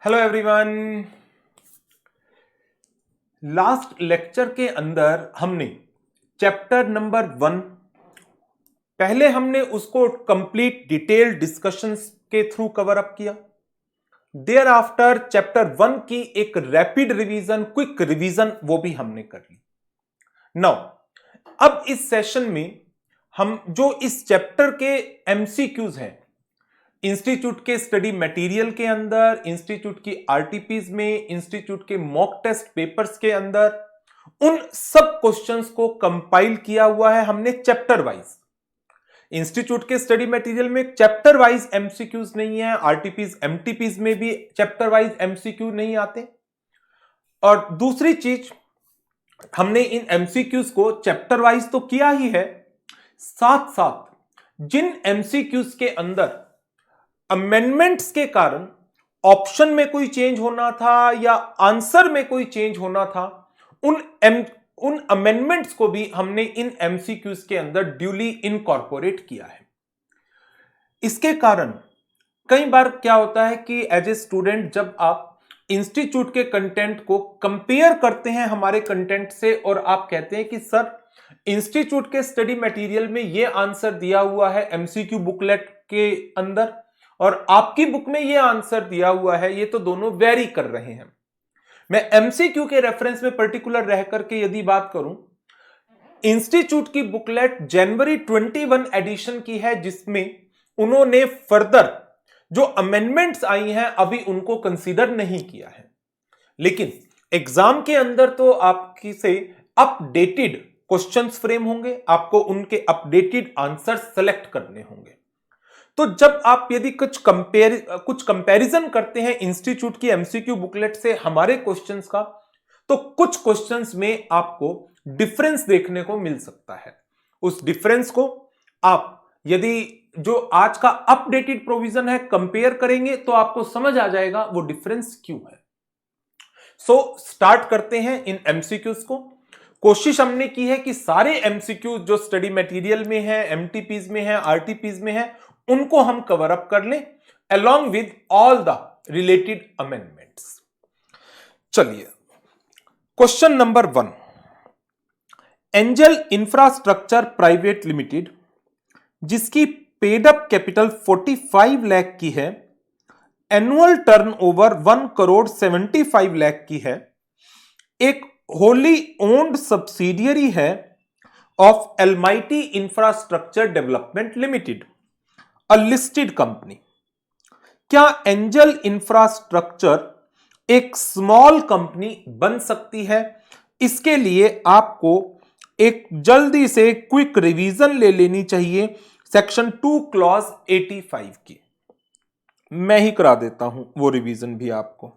Hello everyone. Last lecture के अंदर हमने चैप्टर नंबर 1 पहले हमने उसको कंप्लीट डिटेल डिस्कशंस के थ्रू कवर अप किया। देयर आफ्टर चैप्टर 1 की एक रैपिड रिवीजन, क्विक रिवीजन वो भी हमने कर ली। नाउ अब इस सेशन में हम जो इस चैप्टर के एमसीक्यूज हैं, इंस्टीट्यूट के स्टडी मटेरियल के अंदर, इंस्टीट्यूट की आरटीपीज में, इंस्टीट्यूट के मॉक टेस्ट पेपर्स के अंदर, उन सब क्वेश्चंस को कंपाइल किया हुआ है हमने चैप्टर वाइज। इंस्टीट्यूट के स्टडी मटेरियल में चैप्टर वाइज एमसीक्यूज नहीं है, आरटीपीज एमटीपीज में भी चैप्टर वाइज एमसीक्यू नहीं आते। और दूसरी चीज, हमने इन एमसीक्यूज को चैप्टर वाइज तो किया ही है, साथ साथ जिन एमसीक्यूज के अंदर अमेंडमेंट्स के कारण ऑप्शन में कोई चेंज होना था या आंसर में कोई चेंज होना था, उन अमेंडमेंट्स को भी हमने इन एमसीक्यूज के अंदर ड्यूली इनकॉर्पोरेट किया है। इसके कारण कई बार क्या होता है कि एज ए स्टूडेंट जब आप इंस्टीट्यूट के कंटेंट को कंपेयर करते हैं हमारे कंटेंट से और आप कहते हैं कि सर इंस्टीट्यूट के स्टडी मटेरियल में ये आंसर दिया हुआ है एमसीक्यू बुकलेट के अंदर और आपकी बुक में ये आंसर दिया हुआ है, ये तो दोनों वेरी कर रहे हैं। मैं एमसीक्यू के रेफरेंस में पर्टिकुलर रह करके यदि बात करूं, इंस्टीट्यूट की बुकलेट जनवरी 21 एडिशन की है, जिसमें उन्होंने फर्दर जो अमेंडमेंट्स आई हैं अभी उनको कंसीडर नहीं किया है। लेकिन एग्जाम के अंदर तो आपकी से अपडेटेड क्वेश्चंस फ्रेम होंगे, आपको उनके अपडेटेड आंसर सेलेक्ट करने होंगे। तो जब आप यदि कुछ कंपैरिजन करते हैं इंस्टीट्यूट की एमसीक्यू बुकलेट से हमारे क्वेश्चंस का, तो कुछ क्वेश्चंस में आपको डिफरेंस देखने को मिल सकता है। उस डिफरेंस को आप यदि जो आज का अपडेटेड प्रोविजन है कंपेयर करेंगे तो आपको समझ आ जाएगा वो डिफरेंस क्यों है। सो स्टार्ट करते हैं इन एमसीक्यूज को। कोशिश हमने की है कि सारे एमसीक्यू जो स्टडी मटेरियल में है, एमटीपीज में है, आरटीपीज में है, उनको हम कवर अप कर लें along with all the related amendments। चलिए, question number 1, angel infrastructure private limited जिसकी पेड अप कैपिटल 45 लाख की है, एनुअल टर्नओवर 1,75 लाख की है, एक होली ओन्ड सब्सिडियरी है of almighty infrastructure development limited, a listed company. क्या एंजल इंफ्रास्ट्रक्चर एक स्मॉल कंपनी बन सकती है? इसके लिए आपको एक जल्दी से क्विक रिवीजन ले लेनी चाहिए सेक्शन 2 क्लॉज 85 की। मैं ही करा देता हूं वो रिवीजन भी आपको।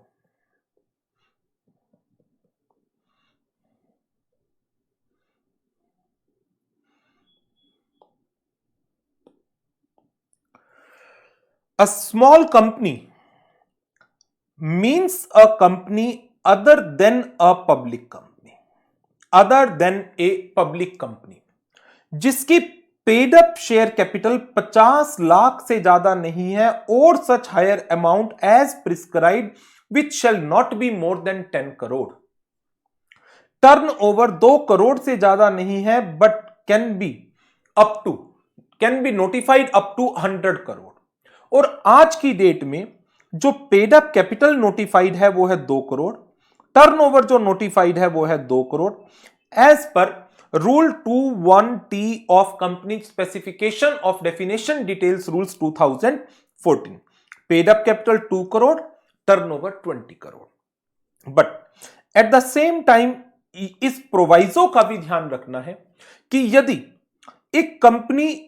A small company means a company other than a public company, other than a public company, जिसकी paid up share capital 50 lakh से ज्यादा नहीं है और such higher amount as prescribed which shall not be more than 10 crore. Turnover 2 crore से ज्यादा नहीं है but can be notified up to 100 crore. और आज की डेट में जो पेड अप कैपिटल नोटिफाइड है वो है 2 करोड़, टर्नओवर जो नोटिफाइड है वो है 2 crore as per rule 21T of company specification of definition details rules 2014। Paid up capital 2 crore, turnover 20 crore. But at the same time इस प्रोवाइजो का भी ध्यान रखना है कि यदि एक कंपनी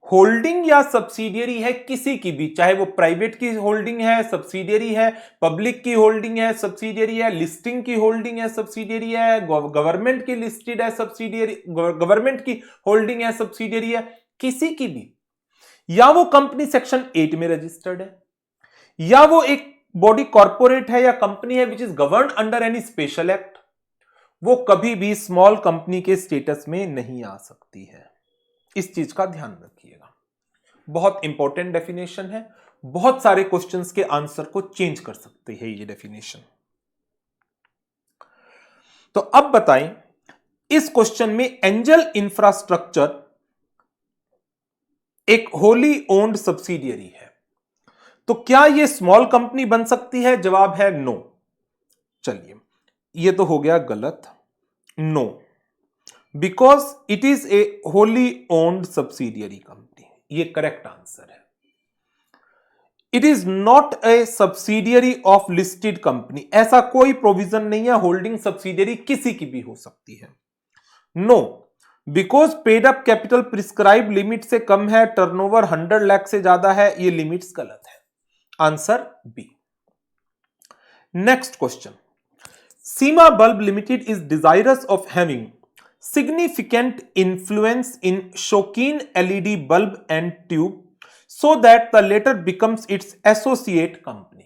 होल्डिंग या सब्सिडियरी है किसी की भी, चाहे वो प्राइवेट की होल्डिंग है, सब्सिडियरी है, पब्लिक की होल्डिंग है, सब्सिडियरी है, लिस्टिंग की होल्डिंग है, सब्सिडियरी है, गवर्नमेंट की लिस्टेड है, सब्सिडियरी गवर्नमेंट की होल्डिंग है, सब्सिडियरी है, किसी की भी, या वो कंपनी सेक्शन 8 में रजिस्टर्ड है, या वो एक बॉडी कॉर्पोरेट है या कंपनी है which is govern under any special act, वो कभी भी स्मॉल कंपनी के स्टेटस में नहीं आ सकती है। इस चीज का ध्यान रखिएगा, बहुत इंपॉर्टेंट डेफिनेशन है, बहुत सारे क्वेश्चंस के आंसर को चेंज कर सकते हैं ये डेफिनेशन। तो अब बताएं, इस क्वेश्चन में एंजल इंफ्रास्ट्रक्चर एक होली ओन्ड सब्सिडियरी है, तो क्या यह स्मॉल कंपनी बन सकती है? जवाब है नो। चलिए, यह तो हो गया गलत, no, because it is a wholly owned subsidiary company, यह करेक्ट आंसर है। It is not a subsidiary of listed company, ऐसा कोई प्रोविजन नहीं है, होल्डिंग सब्सिडियरी किसी की भी हो सकती है। No, because paid up capital prescribe limit से कम है, टर्नओवर 100 लाख से ज्यादा है, ये लिमिट्स गलत है। Answer B. Next question, Seema bulb limited is desirous of having significant influence in Shokeen LED bulb and tube so that the latter becomes its associate company.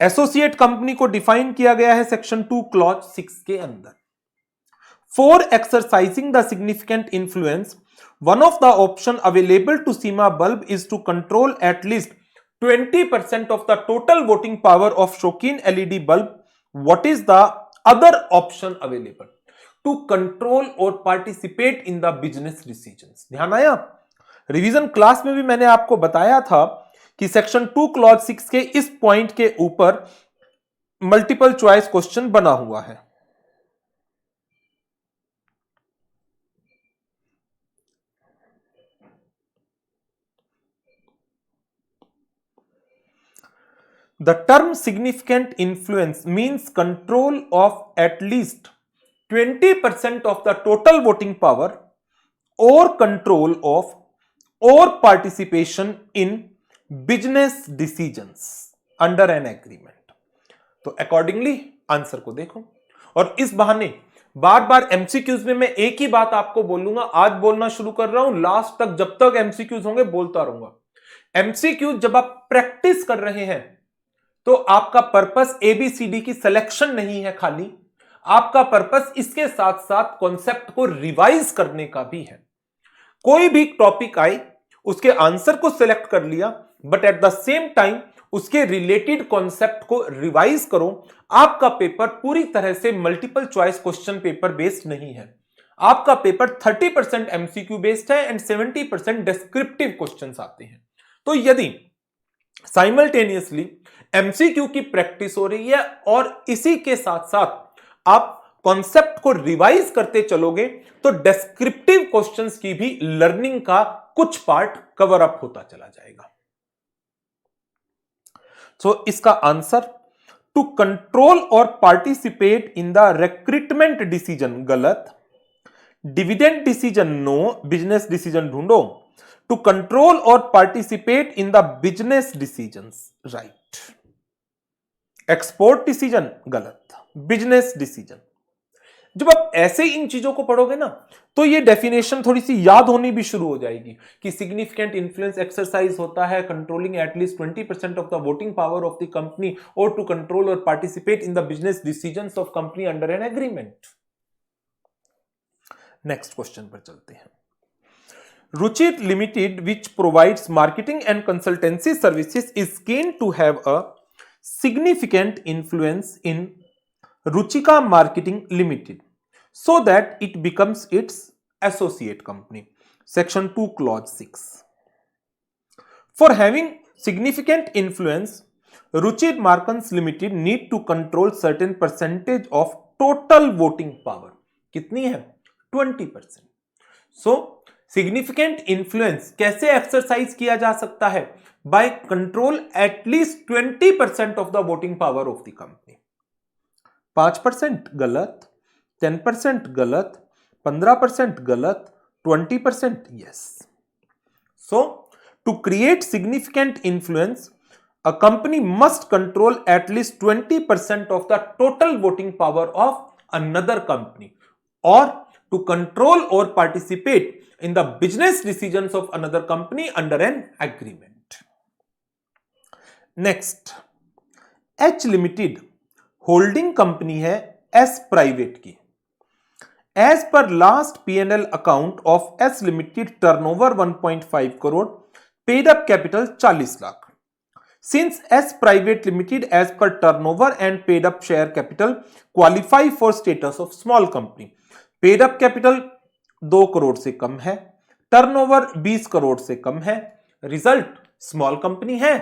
Associate company को डिफाइन किया गया है सेक्शन 2 क्लॉज 6 के अंदर। For exercising the significant influence, one of the option available to Seema bulb is to control at least 20% of the total voting power of Shokeen LED bulb. What is the other option available to control or participate in the business decisions? ध्यान आया? Revision class में भी मैंने आपको बताया था कि section 2 clause 6 के इस पॉइंट के ऊपर मल्टीपल चॉइस क्वेश्चन बना हुआ है। The term significant influence means control of at least 20% of the total voting power or control of or participation in business decisions under an agreement. तो accordingly answer को देखो, और इस बहाने बार बार एमसीक्यूज में मैं एक ही बात आपको बोलूंगा, आज बोलना शुरू कर रहा हूं, लास्ट तक जब तक एमसीक्यूज होंगे बोलता रहूंगा। एमसीक्यूज जब आप प्रैक्टिस कर रहे हैं तो आपका पर्पस एबीसीडी की सिलेक्शन नहीं है खाली, आपका पर्पस इसके साथ साथ कॉन्सेप्ट को रिवाइज करने का भी है। कोई भी टॉपिक आए उसके आंसर को सिलेक्ट कर लिया, but at the same time उसके रिलेटेड कॉन्सेप्ट को रिवाइज करो। आपका पेपर पूरी तरह से multiple choice question paper based नहीं है, आपका पेपर 30% एमसीक्यू बेस्ड है एंड 70% डिस्क्रिप्टिव क्वेश्चंस आते हैं। तो यदि साइमल्टेनियसली एमसीक्यू की प्रैक्टिस हो रही है और इसी के साथ साथ आप कॉन्सेप्ट को रिवाइज करते चलोगे तो डिस्क्रिप्टिव क्वेश्चंस की भी लर्निंग का कुछ पार्ट कवर अप होता चला जाएगा। सो इसका आंसर टू कंट्रोल और participate in the recruitment decision गलत, dividend decision no, business decision ढूंढो, टू कंट्रोल और participate in the business decisions right, export decision गलत, बिजनेस डिसीजन। जब आप ऐसे इन चीजों को पढ़ोगे ना तो ये डेफिनेशन थोड़ी सी याद होनी भी शुरू हो जाएगी कि सिग्निफिकेंट इन्फ्लुएंस एक्सरसाइज होता है controlling at least 20% of the voting power of the company और टू कंट्रोल और participate in the business decisions of company under an agreement. Next question पर चलते हैं। Ruchir limited which provides marketing and consultancy services is keen to have a significant influence in Ruchika Marketing Limited so that it becomes its associate company. Section 2 Clause 6. For having significant influence, Ruchir Markets Limited need to control certain percentage of total voting power. कितनी है? 20%. So, significant influence कैसे exercise किया जा सकता है? By control at least 20% of the voting power of the company. 5% गलत, 10% गलत, 15% गलत, 20% yes. So, to create significant influence, a company must control at least 20% of the total voting power of another company, or to control or participate in the business decisions of another company under an agreement. Next, H Limited holding company है S private की। As per last P&L account of S limited turnover 1.5 crore, paid up capital 40 lakh. Since S Private Limited as per turnover and paid up share capital qualify for status of small company. Paid up capital 2 crore से कम है, turnover 20 crore से कम है, result small company है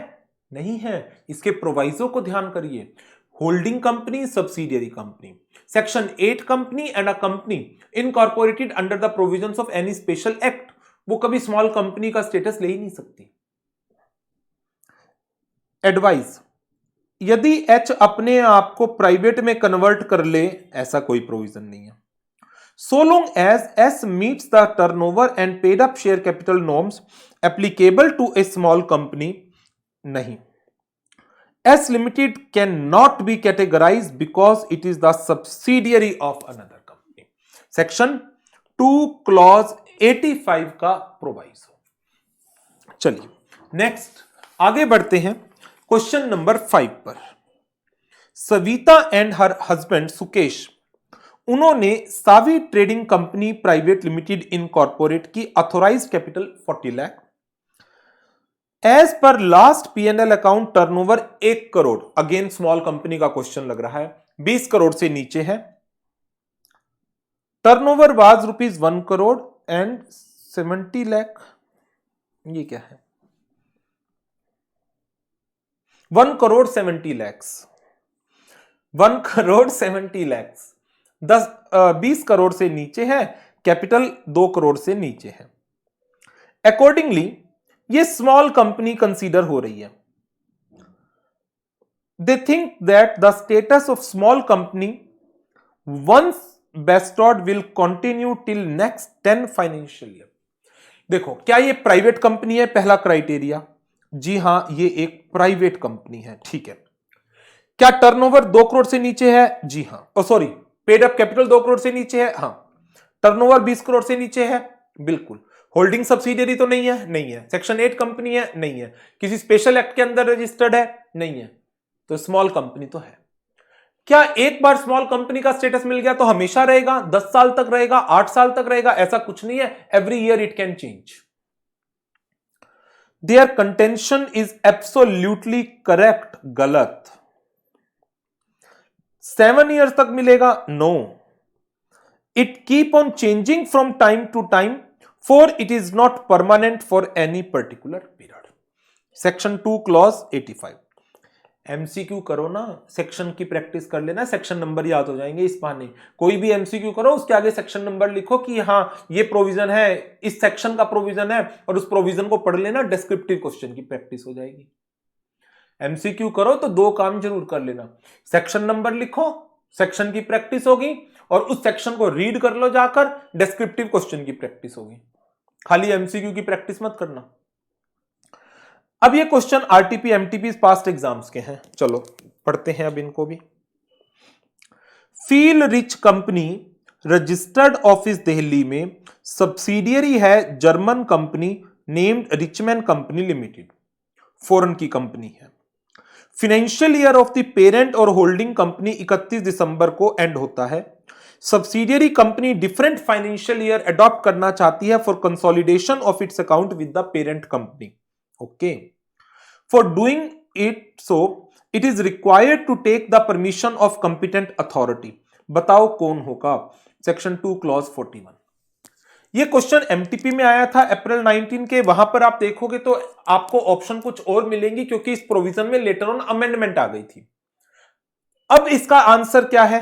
नहीं है। इसके प्रोवाइजो को ध्यान करिए। Holding company, subsidiary company, section 8 company and a company incorporated under the provisions of any special act, वो कभी स्मॉल कंपनी का स्टेटस ले ही नहीं सकती। एडवाइस, यदि एच अपने आप को प्राइवेट में कन्वर्ट कर ले, ऐसा कोई प्रोविजन नहीं है। So long as S meets the turnover and paid up share capital norms applicable to a small company, नहीं। S limited can not be categorise because it is the subsidiary of another company. Section 2 clause 85 का proviso. चलिए next आगे बढ़ते हैं question number 5 पर। Savita and her husband Sukesh, उन्होंने Savi trading company private limited incorporate की authorised capital 40 lakh. As per last P&L account turnover 1 crore, again small company का question लग रहा है, 20 करोड़ से नीचे है। Turnover was rupees 1 crore and 70 lakh, ये क्या है? 1 करोड़ 70 लैक्स, 1 करोड़ 70 लैक्स, 20 करोड़ से नीचे है, कैपिटल 2 करोड़ से नीचे है। अकॉर्डिंगली ये स्मॉल कंपनी कंसीडर हो रही है। They think that the status of small company once bestowed will continue till next 10 financial year. देखो, क्या ये प्राइवेट कंपनी है? पहला क्राइटेरिया, जी हां ये एक प्राइवेट कंपनी है, ठीक है। क्या टर्नओवर 2 करोड़ से नीचे है? जी हां। Sorry, paid up capital 2 crore से नीचे है, हां। टर्नओवर 20 करोड़ से नीचे है, बिल्कुल। होल्डिंग सब्सिडियरी तो नहीं है, नहीं है। सेक्शन 8 कंपनी है, नहीं है। किसी स्पेशल एक्ट के अंदर रजिस्टर्ड है, नहीं है। तो स्मॉल कंपनी तो है। क्या एक बार स्मॉल कंपनी का स्टेटस मिल गया तो हमेशा रहेगा, 10 साल तक रहेगा, 8 साल तक रहेगा? ऐसा कुछ नहीं है। Every year it can change. Their contention is absolutely correct, गलत। 7 ईयर्स तक मिलेगा, no. It keep on changing from time to time, for it is not permanent for any particular period. Section 2 clause 85। MCQ करो ना, section की practice कर लेना, section number याद हो जाएंगे इस बहाने। कोई भी एमसीक्यू करो, उसके आगे सेक्शन नंबर लिखो कि हाँ ये प्रोविजन है, इस सेक्शन का प्रोविजन है, और उस प्रोविजन को पढ़ लेना, डिस्क्रिप्टिव क्वेश्चन की प्रैक्टिस हो जाएगी। एमसीक्यू करो तो 2 काम जरूर कर लेना, सेक्शन नंबर लिखो, सेक्शन की प्रैक्टिस होगी, और उस सेक्शन को रीड कर लो जाकर, डिस्क्रिप्टिव क्वेश्चन की प्रैक्टिस होगी। खाली एमसीक्यू की प्रैक्टिस मत करना। अब ये question RTP MTP past exams के हैं, चलो पढ़ते हैं अब इनको भी। Feel rich company registered office Delhi में, सब्सिडियरी है German company named Richman company limited, foreign की कंपनी है। Financial year of the parent और होल्डिंग कंपनी 31 दिसंबर को एंड होता है। Subsidiary company different financial year adopt करना चाहती है for consolidation of its account with the parent company. Okay, for doing it so it is required to take the permission of competent authority. बताओ कौन होगा? Section 2 clause 41। ये question MTP में आया था अप्रैल 19 के, वहां पर आप देखोगे तो आपको ऑप्शन कुछ और मिलेंगी, क्योंकि इस प्रोविजन में लेटर ऑन अमेंडमेंट आ गई थी। अब इसका आंसर क्या है?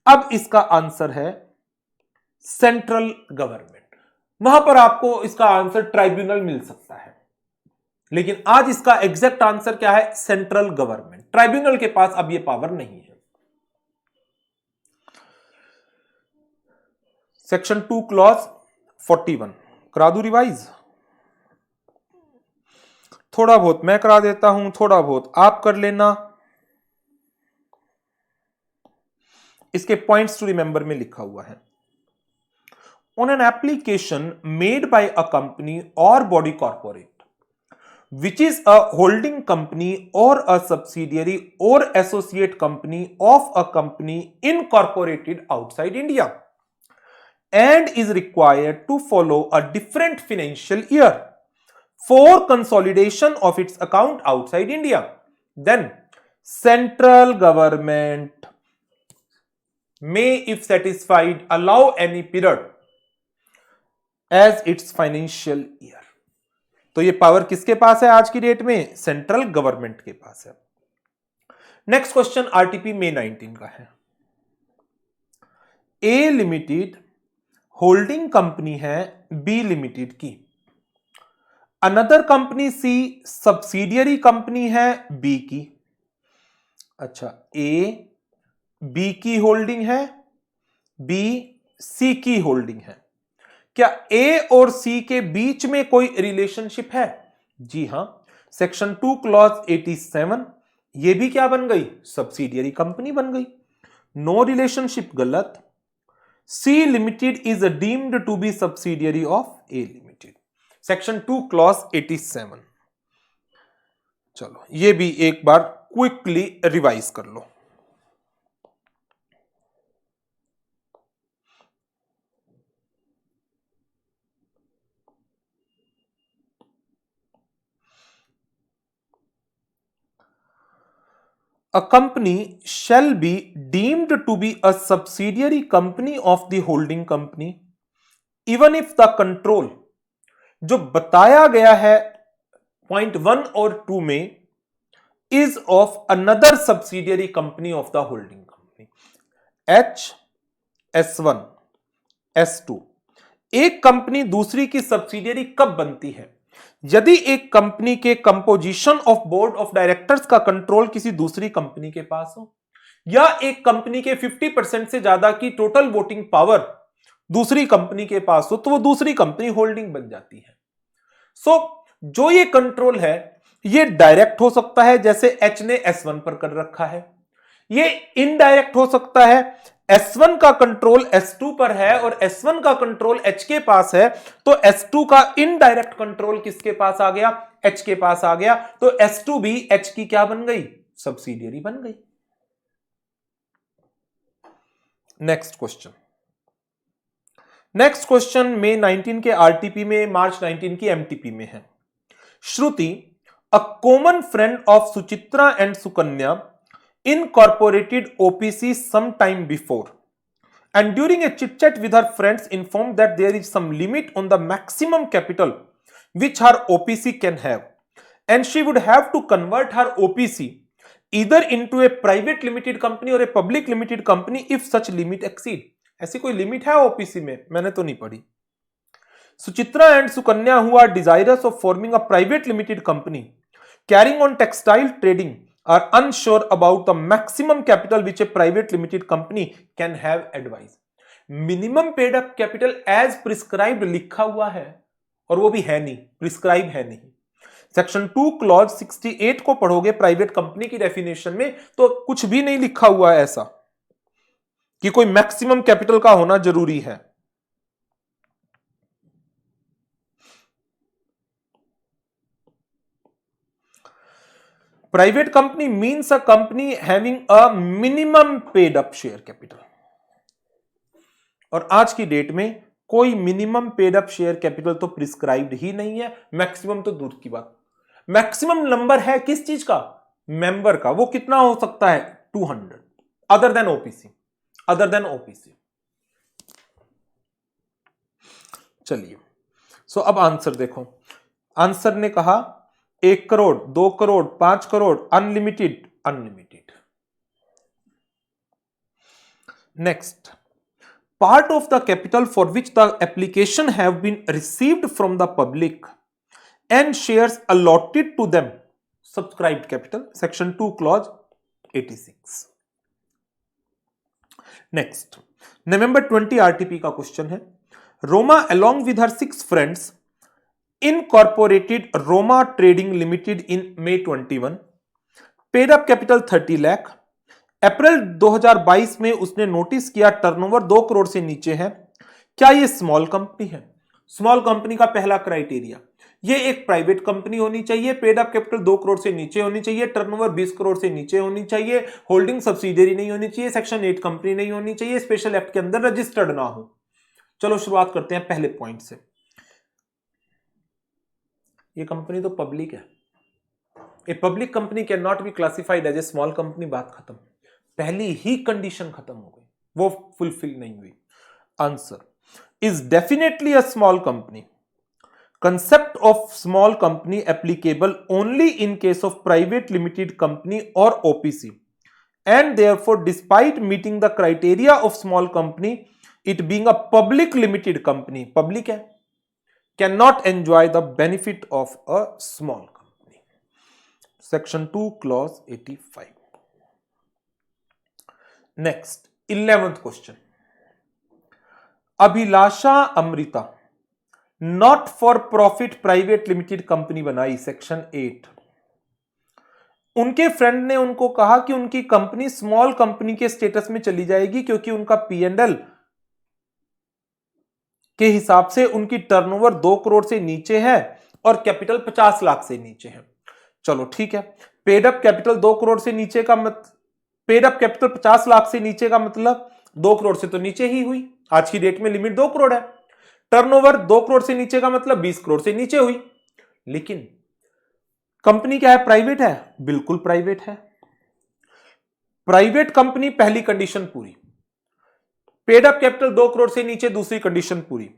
अब इसका आंसर है सेंट्रल गवर्नमेंट। वहां पर आपको इसका आंसर ट्राइब्यूनल मिल सकता है, लेकिन आज इसका एग्जैक्ट आंसर क्या है? Central government. ट्राइब्यूनल के पास अब यह पावर नहीं है। सेक्शन 2 क्लॉज 41 करा दूं रिवाइज? थोड़ा बहुत मैं करा देता हूं, थोड़ा बहुत आप कर लेना। इसके पॉइंट्स टू रिमेंबर में लिखा हुआ है। On an application made by a company और body corporate which is a holding company or a subsidiary or associate company of a company incorporated outside India and is required to follow a different financial year for consolidation of its account outside India. Then central government may, if satisfied, allow any period as its financial year. तो ये power किसके पास है आज की date में? Central government के पास है। Next question RTP मई 19 का है। ए लिमिटेड होल्डिंग कंपनी है बी लिमिटेड की, अनदर कंपनी सी सब्सिडियरी कंपनी है बी की। अच्छा, ए बी की होल्डिंग है, बी सी की होल्डिंग है। क्या ए और सी के बीच में कोई रिलेशनशिप है? जी हां, सेक्शन 2 क्लॉज 87, ये भी क्या बन गई? सब्सिडियरी कंपनी बन गई। नो रिलेशनशिप गलत। C limited is deemed to be subsidiary of A limited, section 2 clause 87। चलो ये भी एक बार क्विकली रिवाइज कर लो। A company shall be deemed to be a subsidiary company of the holding company even if the control, जो बताया गया है point 1 और 2 में, is of another subsidiary company of the holding company. H, S1, S2। एक company दूसरी की subsidiary कब बनती है? यदि एक कंपनी के composition of board of directors का कंट्रोल किसी दूसरी कंपनी के पास हो, या एक कंपनी के 50% से ज्यादा की टोटल वोटिंग पावर दूसरी कंपनी के पास हो, तो वो दूसरी कंपनी होल्डिंग बन जाती है। सो जो ये कंट्रोल है ये डायरेक्ट हो सकता है, जैसे एच ने S1 पर कर रखा है। ये इनडायरेक्ट हो सकता है, S1 का कंट्रोल S2 पर है और S1 का कंट्रोल H के पास है, तो S2 का इनडायरेक्ट कंट्रोल किसके पास आ गया? H के पास आ गया। तो S2 भी H की क्या बन गई? सब्सिडियरी बन गई। नेक्स्ट क्वेश्चन मई 19 के आरटीपी में, मार्च 19 की एमटीपी में है। Shruti, a common friend of Suchitra and Sukanya, incorporated OPC some time before, and during a chit chat with her friends informed that there is some limit on the maximum capital which her OPC can have, and she would have to convert her OPC either into a private limited company or a public limited company if such limit exceed। ऐसी कोई limit है OPC में? मैंने तो नहीं पढ़ी। Suchitra and Sukanya who are desirous of forming a private limited company carrying on textile trading are unsure about the maximum capital which a private limited company can have advised। Minimum paid up capital as prescribed लिखा हुआ है और वो भी है नहीं, prescribe है नहीं। सेक्शन 2 क्लॉज 68 को पढ़ोगे प्राइवेट कंपनी की डेफिनेशन में, तो कुछ भी नहीं लिखा हुआ है ऐसा कि कोई मैक्सिमम कैपिटल का होना जरूरी है। Private company means a company having a minimum paid up share capital, और आज की डेट में कोई minimum paid up share capital तो प्रिस्क्राइब्ड ही नहीं है, मैक्सिमम तो दूर की बात। मैक्सिमम नंबर है किस चीज का? मेंबर का। वो कितना हो सकता है? 200, अदर देन ओपीसी। चलिए, सो अब आंसर देखो। आंसर ने कहा 1 crore, 2 crore, 5 crore, unlimited. Next, part of the capital for which the application have been received from the public and shares allotted to them, subscribed capital, section 2 clause 86। next, November 20 RTP का question है। Roma along with her 6 friends incorporated Roma Trading Limited in May 21, paid up capital 30 lakh। अप्रैल 2022 में उसने notice किया turnover 2 crore से नीचे है। क्या ये स्मॉल कंपनी है? स्मॉल कंपनी का पहला क्राइटेरिया, ये एक प्राइवेट कंपनी होनी चाहिए, पेड अप कैपिटल 2 करोड़ से नीचे होनी चाहिए, टर्नओवर 20 करोड़ से नीचे होनी चाहिए, होल्डिंग सब्सिडियरी नहीं होनी चाहिए, सेक्शन 8 कंपनी नहीं होनी चाहिए, स्पेशल एक्ट के अंदर रजिस्टर्ड ना हो। चलो शुरुआत करते हैं पहले पॉइंट से। ये कंपनी तो पब्लिक है। A public company can not be classified as a small company. बात खत्म, पहली ही कंडीशन खत्म हो गई, वो फुलफिल नहीं हुई। Answer is definitely a small company. Concept of small company applicable only in case of private limited company or OPC, and therefore despite meeting the criteria of small company, it being a public limited company, public है, cannot enjoy the benefit of a small company. Section 2 clause 85. Next 11th question. Abhilasha Amrita not for profit private limited company बनाई। Section 8। उनके friend ने उनको कहा कि उनकी company small company के status में चली जाएगी क्योंकि उनका P&L के हिसाब से उनकी टर्नओवर 2 करोड़ से नीचे है और कैपिटल 50 लाख से नीचे है। चलो ठीक है, पेड अप कैपिटल 2 करोड़ से नीचे का पेड अप कैपिटल 50 लाख से नीचे का मतलब 2 करोड़ से तो नीचे ही हुई। आज की डेट में लिमिट 2 करोड़ है। टर्नओवर 2 करोड़ से नीचे का मतलब 20 करोड़ से नीचे हुई। लेकिन कंपनी क्या है? प्राइवेट है, बिल्कुल प्राइवेट है। प्राइवेट कंपनी पहली कंडीशन पूरी, पेड अप कैपिटल 2 करोड़ से नीचे दूसरी कंडीशन पूरी,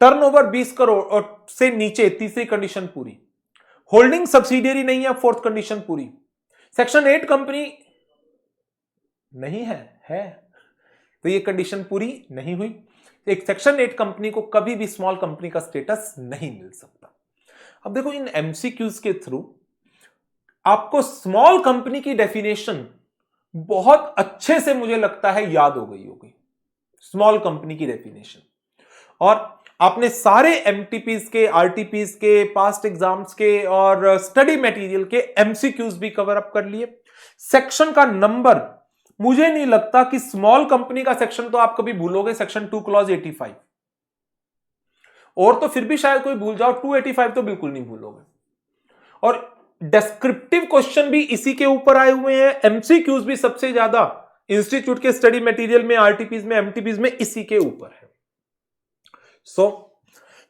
टर्नओवर 20 करोड़ और से नीचे तीसरी कंडीशन पूरी, होल्डिंग सब्सिडियरी नहीं है फोर्थ कंडीशन पूरी। सेक्शन 8 कंपनी नहीं है तो ये कंडीशन पूरी नहीं हुई। एक सेक्शन 8 कंपनी को कभी भी स्मॉल कंपनी का स्टेटस नहीं मिल सकता। अब देखो, इन एमसीक्यूज के थ्रू आपको स्मॉल कंपनी की डेफिनेशन बहुत अच्छे से मुझे लगता है याद हो गई होगी, स्मॉल कंपनी की डेफिनेशन। और आपने सारे एमटीपीज के, आरटीपीज के, पास्ट एग्जाम्स के और स्टडी मटेरियल के एमसीक्यूज भी कवर अप कर लिए। सेक्शन का नंबर मुझे नहीं लगता कि स्मॉल कंपनी का सेक्शन तो आप कभी भूलोगे, सेक्शन 2 क्लॉज 85, और तो फिर भी शायद कोई भूल जाओ, 285 तो बिल्कुल नहीं भूलोगे। और डिस्क्रिप्टिव क्वेश्चन भी इसी के ऊपर आए हुए हैं, एमसीक्यूज भी सबसे ज्यादा इंस्टीट्यूट के स्टडी मटेरियल में, आरटीपीज में, एमटीपीज में इसी के ऊपर है। So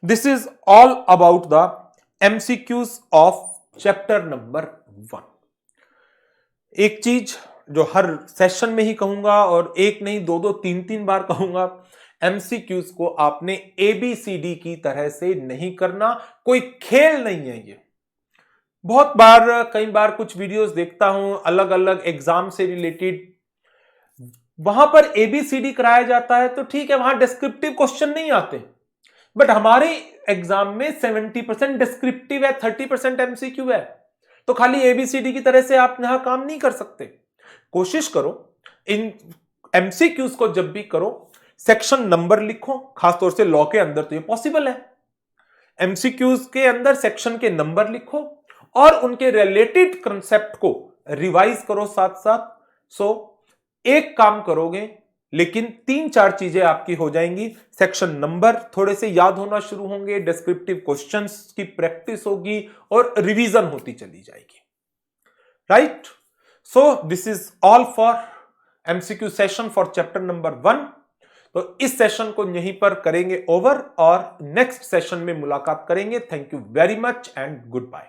this is all about the MCQs of chapter number 1। एक चीज जो हर सेशन में ही कहूंगा, और एक नहीं, 2-2, 3-3 बार कहूंगा, एमसीक्यूज को आपने ABCD की तरह से नहीं करना, कोई खेल नहीं है ये। बहुत बार, कई बार कुछ वीडियोस देखता हूं अलग अलग एग्जाम से रिलेटेड, वहां पर ABCD कराया जाता है तो ठीक है, वहां डिस्क्रिप्टिव क्वेश्चन नहीं आते, बट हमारे एग्जाम में 70% डिस्क्रिप्टिव है, 30% एमसीक्यू है। तो खाली ABCD की तरह से आप यहां काम नहीं कर सकते। कोशिश करो इन एमसीक्यूज को जब भी करो सेक्शन नंबर लिखो, खासतौर से लॉ के अंदर तो ये पॉसिबल है। एमसीक्यूज के अंदर सेक्शन के नंबर लिखो और उनके रिलेटेड कंसेप्ट को रिवाइज करो साथ साथ। सो एक काम करोगे, लेकिन 3-4 चीजें आपकी हो जाएंगी। सेक्शन नंबर थोड़े से याद होना शुरू होंगे, डिस्क्रिप्टिव क्वेश्चंस की प्रैक्टिस होगी और रिवीजन होती चली जाएगी। Right? So this is all for MCQ session for chapter number 1। तो इस सेशन को यहीं पर करेंगे ओवर और नेक्स्ट सेशन में मुलाकात करेंगे। Thank you very much and good bye.